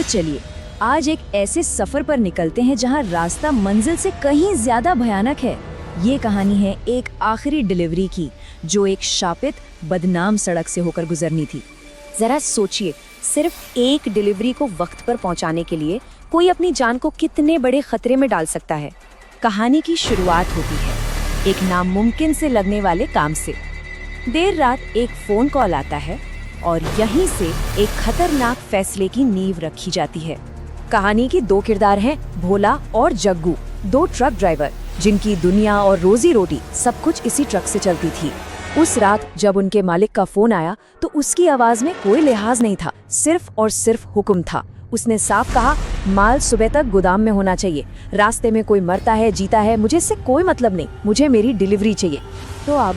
चलिए आज एक ऐसे सफर पर निकलते हैं जहां रास्ता मंजिल से कहीं ज्यादा भयानक है। ये कहानी है एक आखिरी डिलीवरी की जो एक शापित बदनाम सड़क से होकर गुजरनी थी। जरा सोचिए, सिर्फ एक डिलीवरी को वक्त पर पहुंचाने के लिए कोई अपनी जान को कितने बड़े खतरे में डाल सकता है। कहानी की शुरुआत होती है एक नामुमकिन से लगने वाले काम से। देर रात एक फोन कॉल आता है और यहीं से एक खतरनाक फैसले की नींव रखी जाती है। कहानी के दो किरदार हैं, भोला और जग्गू, दो ट्रक ड्राइवर जिनकी दुनिया और रोजी रोटी सब कुछ इसी ट्रक से चलती थी। उस रात जब उनके मालिक का फोन आया तो उसकी आवाज में कोई लिहाज नहीं था, सिर्फ और सिर्फ हुक्म था। उसने साफ कहा, माल सुबह तक गोदाम में होना चाहिए। रास्ते में कोई मरता है जीता है मुझे इससे कोई मतलब नहीं, मुझे मेरी डिलीवरी चाहिए। तो अब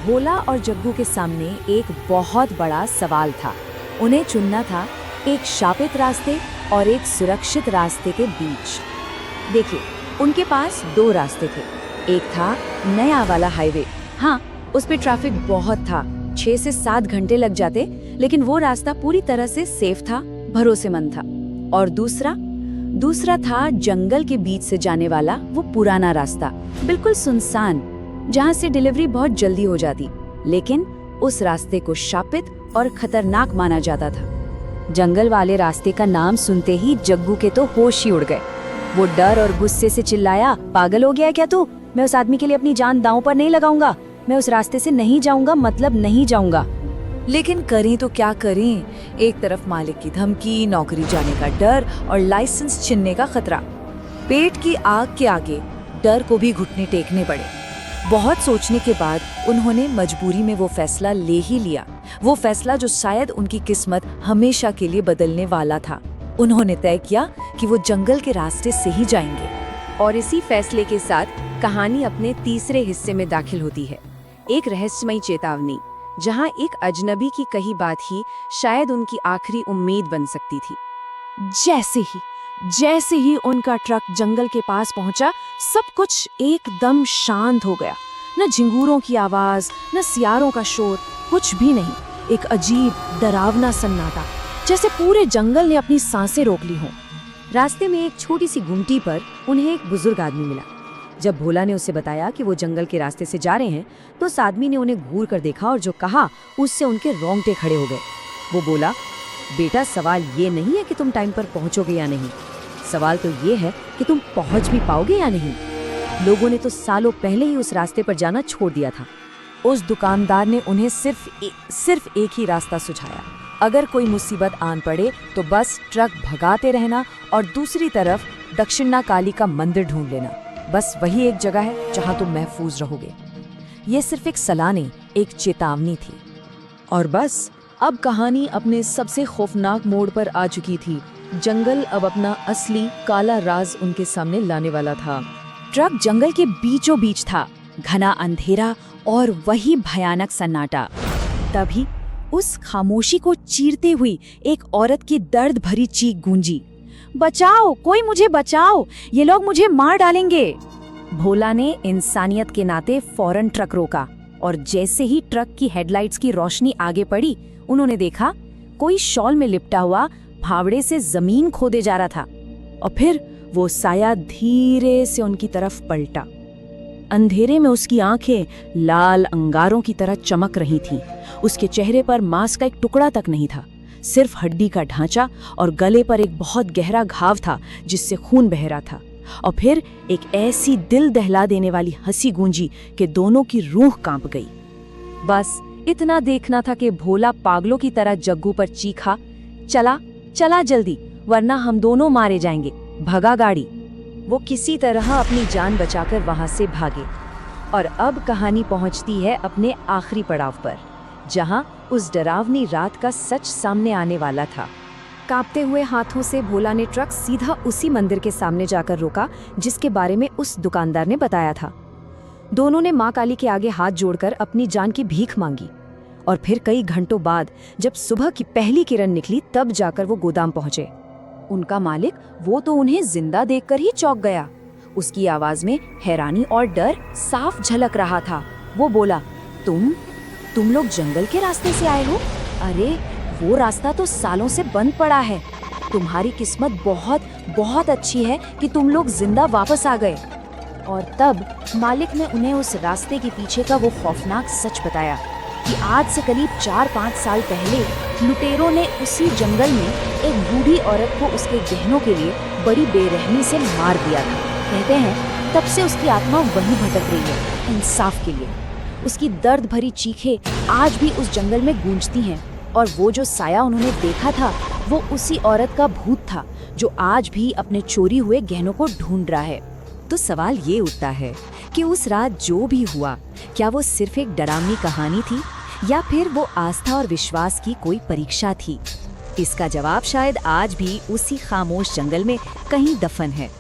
भोला और जग्गू के सामने एक बहुत बड़ा सवाल था। उन्हें चुनना था एक शापित रास्ते और एक सुरक्षित रास्ते के बीच। देखिए, उनके पास दो रास्ते थे। एक था नया वाला हाईवे, हाँ उस पे ट्रैफिक बहुत था, 6 से 7 घंटे लग जाते, लेकिन वो रास्ता पूरी तरह से सेफ था, भरोसेमंद था। और दूसरा था जंगल के बीच से जाने वाला वो पुराना रास्ता, बिल्कुल सुनसान, जहाँ से डिलीवरी बहुत जल्दी हो जाती, लेकिन उस रास्ते को शापित और खतरनाक माना जाता था। जंगल वाले रास्ते का नाम सुनते ही जग्गू के तो होश ही उड़ गए। वो डर और गुस्से से चिल्लाया, पागल हो गया है क्या तू? मैं उस आदमी के लिए अपनी जान दांव पर नहीं लगाऊंगा। मैं उस रास्ते से नहीं जाऊंगा, मतलब नहीं जाऊंगा। लेकिन करें तो क्या करें? एक तरफ मालिक की धमकी, नौकरी जाने का डर और लाइसेंस छिनने का खतरा। पेट की आग के आगे डर को भी घुटने टेकने पड़े। बहुत सोचने के बाद उन्होंने मजबूरी में वो फैसला ले ही लिया, वो फैसला जो शायद उनकी किस्मत हमेशा के लिए बदलने वाला था। उन्होंने तय किया कि वो जंगल के रास्ते से ही जाएंगे। और इसी फैसले के साथ कहानी अपने तीसरे हिस्से में दाखिल होती है, एक रहस्यमयी चेतावनी, जहां एक अजनबी की कही बात ही शायद उनकी आखिरी उम्मीद बन सकती थी। जैसे ही उनका ट्रक जंगल के पास पहुंचा, सब कुछ एकदम शांत हो गया। न झिंगूरों की आवाज, न सियारों का शोर, कुछ भी नहीं। एक अजीब डरावना सन्नाटा, जैसे पूरे जंगल ने अपनी सांसें रोक ली हों। रास्ते में एक छोटी सी गुमटी पर उन्हें एक बुजुर्ग आदमी मिला। जब भोला ने उसे बताया कि वो जंगल के रास्ते से जा रहे हैं, तो उस आदमी ने उन्हें घूर कर देखा और जो कहा उससे उनके रोंगटे खड़े हो गए। वो बोला, बेटा सवाल ये नहीं है कि तुम टाइम पर पहुंचोगे या नहीं, सवाल तो ये है कि तुम पहुंच भी पाओगे या नहीं। लोगों ने तो सालों पहले ही उस रास्ते पर जाना छोड़ दिया था। उस दुकानदार ने उन्हें सिर्फ एक ही रास्ता सुझाया, अगर कोई मुसीबत आन पड़े तो बस ट्रक भगाते रहना और दूसरी तरफ दक्षिणा काली का मंदिर ढूंढ लेना। बस वही एक जगह है जहां तुम महफूज रहोगे। ये सिर्फ एक सलाह नहीं, एक चेतावनी थी। और बस अब कहानी अपने सबसे खौफनाक मोड़ पर आ चुकी थी। जंगल अब अपना असली काला राज उनके सामने लाने वाला था। ट्रक जंगल के बीचों बीच था, घना अंधेरा और वही भयानक सन्नाटा। तभी उस खामोशी को चीरते हुई एक औरत की दर्द भरी चीख गूंजी, बचाओ, कोई मुझे बचाओ, ये लोग मुझे मार डालेंगे। भोला ने इंसानियत के नाते फौरन ट्रक रोका और जैसे ही ट्रक की हेडलाइट्स की रोशनी आगे पड़ी, उन्होंने देखा कोई शॉल में लिपटा हुआ फावड़े से जमीन खोदे जा रहा था। और फिर वो साया धीरे से उनकी तरफ पलटा। अंधेरे में उसकी आंखें लाल अंगारों की तरह चमक रही थीं। उसके चेहरे पर मांस का एक टुकड़ा तक नहीं था, सिर्फ हड्डी का ढांचा, और गले पर एक बहुत गहरा घाव था जिससे खून बह रहा था। और फिर एक ऐसी दिल दहला देने वाली हंसी गूंजी कि दोनों की रूह कांप गई। बस इतना देखना था कि भोला पागलों की तरह जग्गू पर चीखा, चला जल्दी, वरना हम दोनों मारे जाएंगे, भगा गाड़ी। वो किसी तरह अपनी जान बचाकर वहां से भागे। और अब कहानी पहुंचती है अपने आखिरी पड़ाव पर, जहां उस डरावनी रात का सच सामने आने वाला था। कांपते हुए हाथों से भोला ने ट्रक सीधा उसी मंदिर के सामने जाकर रोका जिसके बारे में उस दुकानदार ने बताया था। दोनों ने माँ काली के आगे हाथ जोड़कर अपनी जान की भीख मांगी। और फिर कई घंटों बाद जब सुबह की पहली किरण निकली, तब जाकर वो गोदाम पहुंचे। उनका मालिक वो तो उन्हें जिंदा देखकर ही चौंक गया। उसकी आवाज में हैरानी और डर साफ झलक रहा था। वो बोला, तुम लोग जंगल के रास्ते से आए हो? अरे वो रास्ता तो सालों से बंद पड़ा है। तुम्हारी किस्मत बहुत बहुत अच्छी है कि तुम लोग जिंदा वापस आ गए। और तब मालिक ने उन्हें उस रास्ते के पीछे का वो खौफनाक सच बताया कि आज से करीब 4-5 साल पहले लुटेरों ने उसी जंगल में एक बूढ़ी औरत को उसके गहनों के लिए बड़ी बेरहमी से मार दिया था। कहते हैं तब से उसकी आत्मा वहीं भटक रही है इंसाफ के लिए। उसकी दर्द भरी चीखें आज भी उस जंगल में गूंजती हैं और वो जो साया उन्होंने देखा था वो उसी औरत का भूत था जो आज भी अपने चोरी हुए गहनों को ढूंढ रहा है। तो सवाल ये उठता है कि उस रात जो भी हुआ, क्या वो सिर्फ एक डरावनी कहानी थी या फिर वो आस्था और विश्वास की कोई परीक्षा थी? इसका जवाब शायद आज भी उसी खामोश जंगल में कहीं दफन है।